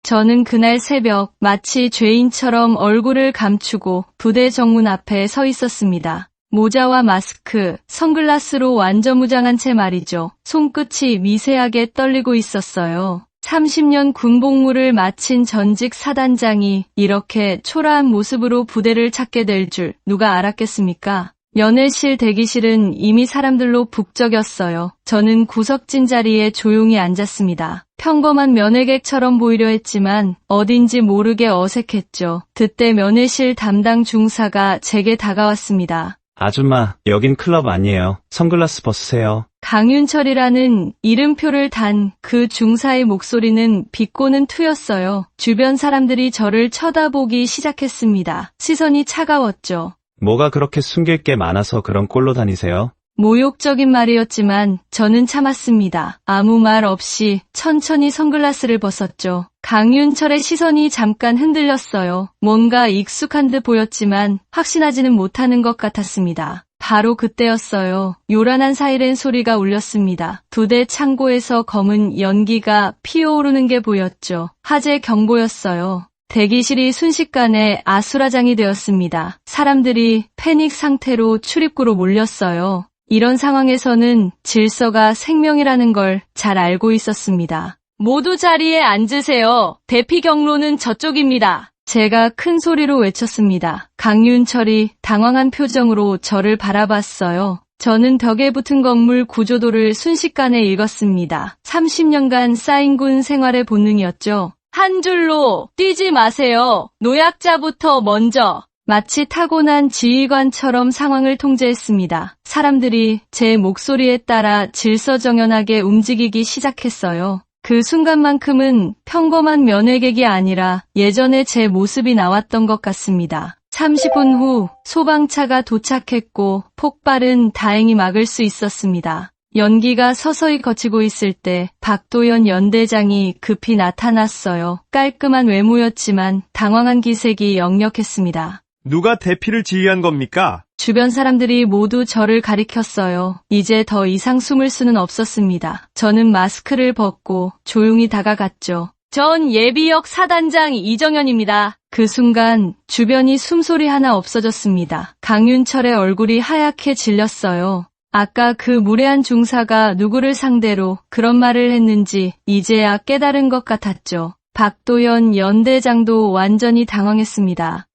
저는 그날 새벽 마치 죄인처럼 얼굴을 감추고 부대 정문 앞에 서 있었습니다. 모자와 마스크, 선글라스로 완전무장한 채 말이죠. 손끝이 미세하게 떨리고 있었어요. 30년 군복무를 마친 전직 사단장이 이렇게 초라한 모습으로 부대를 찾게 될 줄 누가 알았겠습니까? 면회실 대기실은 이미 사람들로 북적였어요. 저는 구석진 자리에 조용히 앉았습니다. 평범한 면회객처럼 보이려 했지만 어딘지 모르게 어색했죠. 그때 면회실 담당 중사가 제게 다가왔습니다. 아줌마, 여긴 클럽 아니에요. 선글라스 벗으세요. 강윤철이라는 이름표를 단 그 중사의 목소리는 비꼬는 투였어요. 주변 사람들이 저를 쳐다보기 시작했습니다. 시선이 차가웠죠. 뭐가 그렇게 숨길 게 많아서 그런 꼴로 다니세요? 모욕적인 말이었지만 저는 참았습니다. 아무 말 없이 천천히 선글라스를 벗었죠. 강윤철의 시선이 잠깐 흔들렸어요. 뭔가 익숙한 듯 보였지만 확신하지는 못하는 것 같았습니다. 바로 그때였어요. 요란한 사이렌 소리가 울렸습니다. 부대 창고에서 검은 연기가 피어오르는 게 보였죠. 화재 경보였어요. 대기실이 순식간에 아수라장이 되었습니다. 사람들이 패닉 상태로 출입구로 몰렸어요. 이런 상황에서는 질서가 생명이라는 걸 잘 알고 있었습니다. 모두 자리에 앉으세요. 대피 경로는 저쪽입니다. 제가 큰 소리로 외쳤습니다. 강윤철이 당황한 표정으로 저를 바라봤어요. 저는 벽에 붙은 건물 구조도를 순식간에 읽었습니다. 30년간 쌓인 군 생활의 본능이었죠. 한 줄로 뛰지 마세요. 노약자부터 먼저. 마치 타고난 지휘관처럼 상황을 통제했습니다. 사람들이 제 목소리에 따라 질서정연하게 움직이기 시작했어요. 그 순간만큼은 평범한 면회객이 아니라 예전에 제 모습이 나왔던 것 같습니다. 30분 후 소방차가 도착했고 폭발은 다행히 막을 수 있었습니다. 연기가 서서히 거치고 있을 때 박도연 연대장이 급히 나타났어요. 깔끔한 외모였지만 당황한 기색이 역력했습니다. 누가 대피를 지휘한 겁니까? 주변 사람들이 모두 저를 가리켰어요. 이제 더 이상 숨을 수는 없었습니다. 저는 마스크를 벗고 조용히 다가갔죠. 전 예비역 사단장 이정현입니다. 그 순간 주변이 숨소리 하나 없어졌습니다. 강윤철의 얼굴이 하얗게 질렸어요. 아까 그 무례한 중사가 누구를 상대로 그런 말을 했는지 이제야 깨달은 것 같았죠. 박도연 연대장도 완전히 당황했습니다.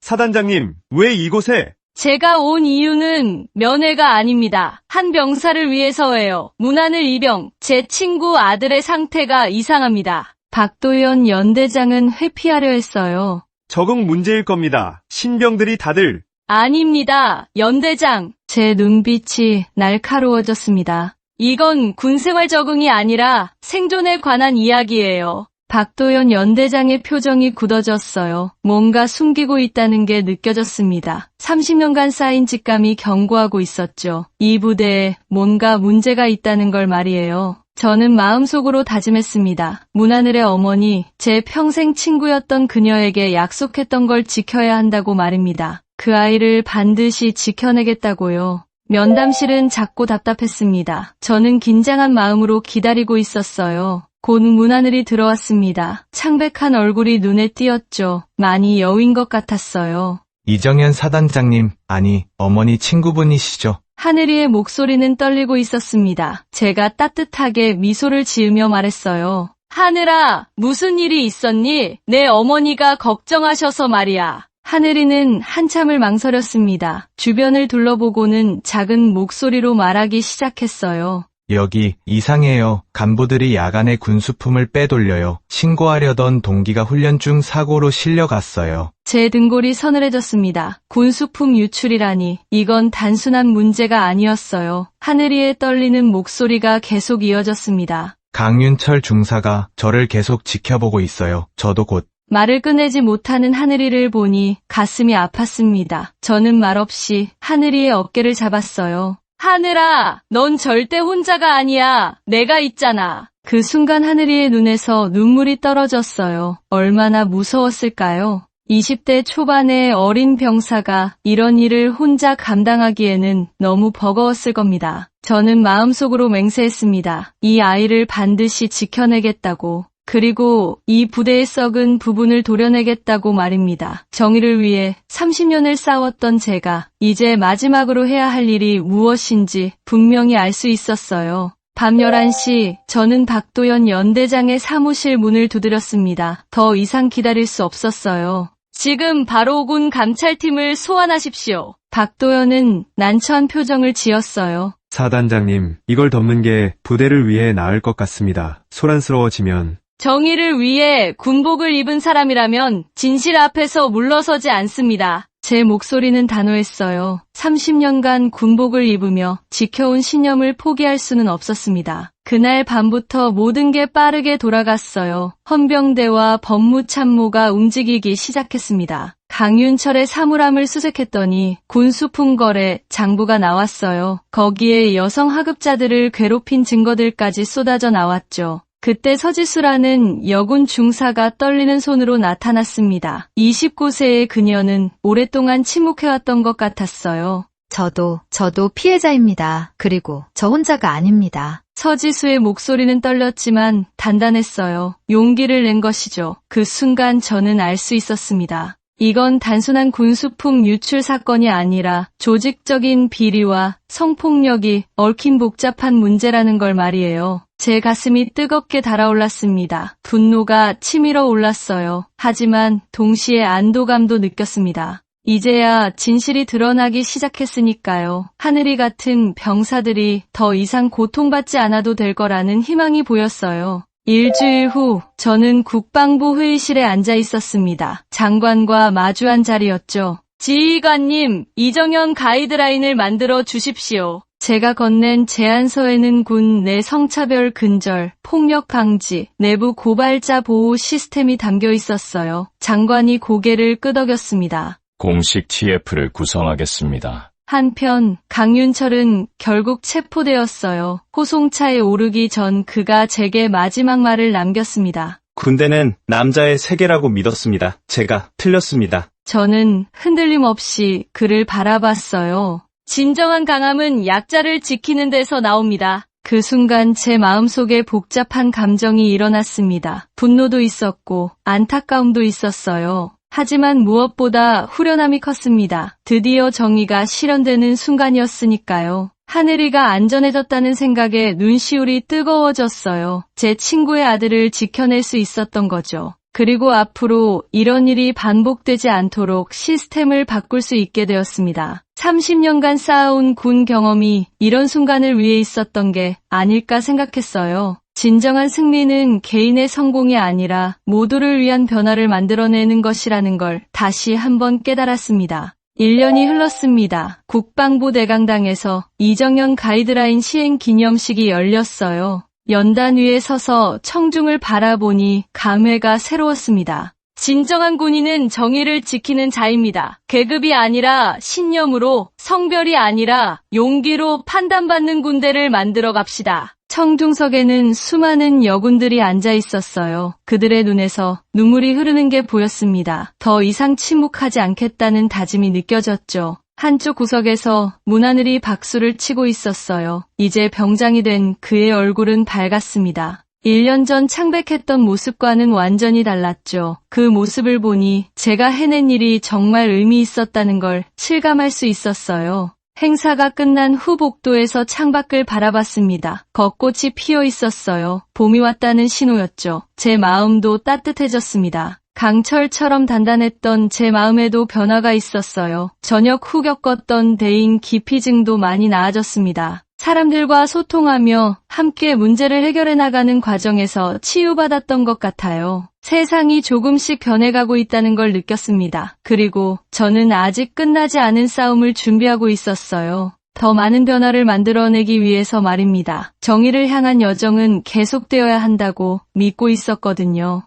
사단장님, 왜 이곳에? 제가 온 이유는 면회가 아닙니다. 한 병사를 위해서예요. 문하늘 이병, 제 친구 아들의 상태가 이상합니다. 박도연 연대장은 회피하려 했어요. 적응 문제일 겁니다. 신병들이 다들. 아닙니다. 연대장. 제 눈빛이 날카로워졌습니다. 이건 군생활 적응이 아니라 생존에 관한 이야기예요. 박도연 연대장의 표정이 굳어졌어요. 뭔가 숨기고 있다는 게 느껴졌습니다. 30년간 쌓인 직감이 경고하고 있었죠. 이 부대에 뭔가 문제가 있다는 걸 말이에요. 저는 마음속으로 다짐했습니다. 문하늘의 어머니, 제 평생 친구였던 그녀에게 약속했던 걸 지켜야 한다고 말입니다. 그 아이를 반드시 지켜내겠다고요. 면담실은 작고 답답했습니다. 저는 긴장한 마음으로 기다리고 있었어요. 곧 문하늘이 들어왔습니다. 창백한 얼굴이 눈에 띄었죠. 많이 여윈 것 같았어요. 이정현 사단장님, 아니, 어머니 친구분이시죠? 하늘이의 목소리는 떨리고 있었습니다. 제가 따뜻하게 미소를 지으며 말했어요. 하늘아, 무슨 일이 있었니? 내 어머니가 걱정하셔서 말이야. 하늘이는 한참을 망설였습니다. 주변을 둘러보고는 작은 목소리로 말하기 시작했어요. 여기 이상해요. 간부들이 야간에 군수품을 빼돌려요. 신고하려던 동기가 훈련 중 사고로 실려갔어요. 제 등골이 서늘해졌습니다. 군수품 유출이라니 이건 단순한 문제가 아니었어요. 하늘이의 떨리는 목소리가 계속 이어졌습니다. 강윤철 중사가 저를 계속 지켜보고 있어요. 저도 곧. 말을 꺼내지 못하는 하늘이를 보니 가슴이 아팠습니다. 저는 말없이 하늘이의 어깨를 잡았어요. 하늘아, 넌 절대 혼자가 아니야. 내가 있잖아. 그 순간 하늘이의 눈에서 눈물이 떨어졌어요. 얼마나 무서웠을까요? 20대 초반의 어린 병사가 이런 일을 혼자 감당하기에는 너무 버거웠을 겁니다. 저는 마음속으로 맹세했습니다. 이 아이를 반드시 지켜내겠다고. 그리고 이 부대의 썩은 부분을 도려내겠다고 말입니다. 정의를 위해 30년을 싸웠던 제가 이제 마지막으로 해야 할 일이 무엇인지 분명히 알 수 있었어요. 밤 11시 저는 박도연 연대장의 사무실 문을 두드렸습니다. 더 이상 기다릴 수 없었어요. 지금 바로 군 감찰팀을 소환하십시오. 박도연은 난처한 표정을 지었어요. 사단장님, 이걸 덮는 게 부대를 위해 나을 것 같습니다. 소란스러워지면. 정의를 위해 군복을 입은 사람이라면 진실 앞에서 물러서지 않습니다. 제 목소리는 단호했어요. 30년간 군복을 입으며 지켜온 신념을 포기할 수는 없었습니다. 그날 밤부터 모든 게 빠르게 돌아갔어요. 헌병대와 법무참모가 움직이기 시작했습니다. 강윤철의 사물함을 수색했더니 군수품 거래 장부가 나왔어요. 거기에 여성 하급자들을 괴롭힌 증거들까지 쏟아져 나왔죠. 그때 서지수라는 여군 중사가 떨리는 손으로 나타났습니다. 29세의 그녀는 오랫동안 침묵해왔던 것 같았어요. 저도 피해자입니다. 그리고 저 혼자가 아닙니다. 서지수의 목소리는 떨렸지만 단단했어요. 용기를 낸 것이죠. 그 순간 저는 알 수 있었습니다. 이건 단순한 군수품 유출 사건이 아니라 조직적인 비리와 성폭력이 얽힌 복잡한 문제라는 걸 말이에요. 제 가슴이 뜨겁게 달아올랐습니다. 분노가 치밀어 올랐어요. 하지만 동시에 안도감도 느꼈습니다. 이제야 진실이 드러나기 시작했으니까요. 하늘이 같은 병사들이 더 이상 고통받지 않아도 될 거라는 희망이 보였어요. 일주일 후 저는 국방부 회의실에 앉아 있었습니다. 장관과 마주한 자리였죠. 지휘관님, 이정현 가이드라인을 만들어 주십시오. 제가 건넨 제안서에는 군 내 성차별 근절, 폭력 방지, 내부 고발자 보호 시스템이 담겨 있었어요. 장관이 고개를 끄덕였습니다. 공식 TF를 구성하겠습니다. 한편 강윤철은 결국 체포되었어요. 호송차에 오르기 전 그가 제게 마지막 말을 남겼습니다. 군대는 남자의 세계라고 믿었습니다. 제가 틀렸습니다. 저는 흔들림 없이 그를 바라봤어요. 진정한 강함은 약자를 지키는 데서 나옵니다. 그 순간 제 마음속에 복잡한 감정이 일어났습니다. 분노도 있었고 안타까움도 있었어요. 하지만 무엇보다 후련함이 컸습니다. 드디어 정의가 실현되는 순간이었으니까요. 하늘이가 안전해졌다는 생각에 눈시울이 뜨거워졌어요. 제 친구의 아들을 지켜낼 수 있었던 거죠. 그리고 앞으로 이런 일이 반복되지 않도록 시스템을 바꿀 수 있게 되었습니다. 30년간 쌓아온 군 경험이 이런 순간을 위해 있었던 게 아닐까 생각했어요. 진정한 승리는 개인의 성공이 아니라 모두를 위한 변화를 만들어내는 것이라는 걸 다시 한번 깨달았습니다. 1년이 흘렀습니다. 국방부 대강당에서 이정현 가이드라인 시행 기념식이 열렸어요. 연단 위에 서서 청중을 바라보니 감회가 새로웠습니다. 진정한 군인은 정의를 지키는 자입니다. 계급이 아니라 신념으로, 성별이 아니라 용기로 판단받는 군대를 만들어 갑시다. 청중석에는 수많은 여군들이 앉아 있었어요. 그들의 눈에서 눈물이 흐르는 게 보였습니다. 더 이상 침묵하지 않겠다는 다짐이 느껴졌죠. 한쪽 구석에서 문하늘이 박수를 치고 있었어요. 이제 병장이 된 그의 얼굴은 밝았습니다. 1년 전 창백했던 모습과는 완전히 달랐죠. 그 모습을 보니 제가 해낸 일이 정말 의미 있었다는 걸 실감할 수 있었어요. 행사가 끝난 후 복도에서 창밖을 바라봤습니다. 벚꽃이 피어 있었어요. 봄이 왔다는 신호였죠. 제 마음도 따뜻해졌습니다. 강철처럼 단단했던 제 마음에도 변화가 있었어요. 저녁 후 겪었던 대인 기피증도 많이 나아졌습니다. 사람들과 소통하며 함께 문제를 해결해 나가는 과정에서 치유받았던 것 같아요. 세상이 조금씩 변해가고 있다는 걸 느꼈습니다. 그리고 저는 아직 끝나지 않은 싸움을 준비하고 있었어요. 더 많은 변화를 만들어내기 위해서 말입니다. 정의를 향한 여정은 계속되어야 한다고 믿고 있었거든요.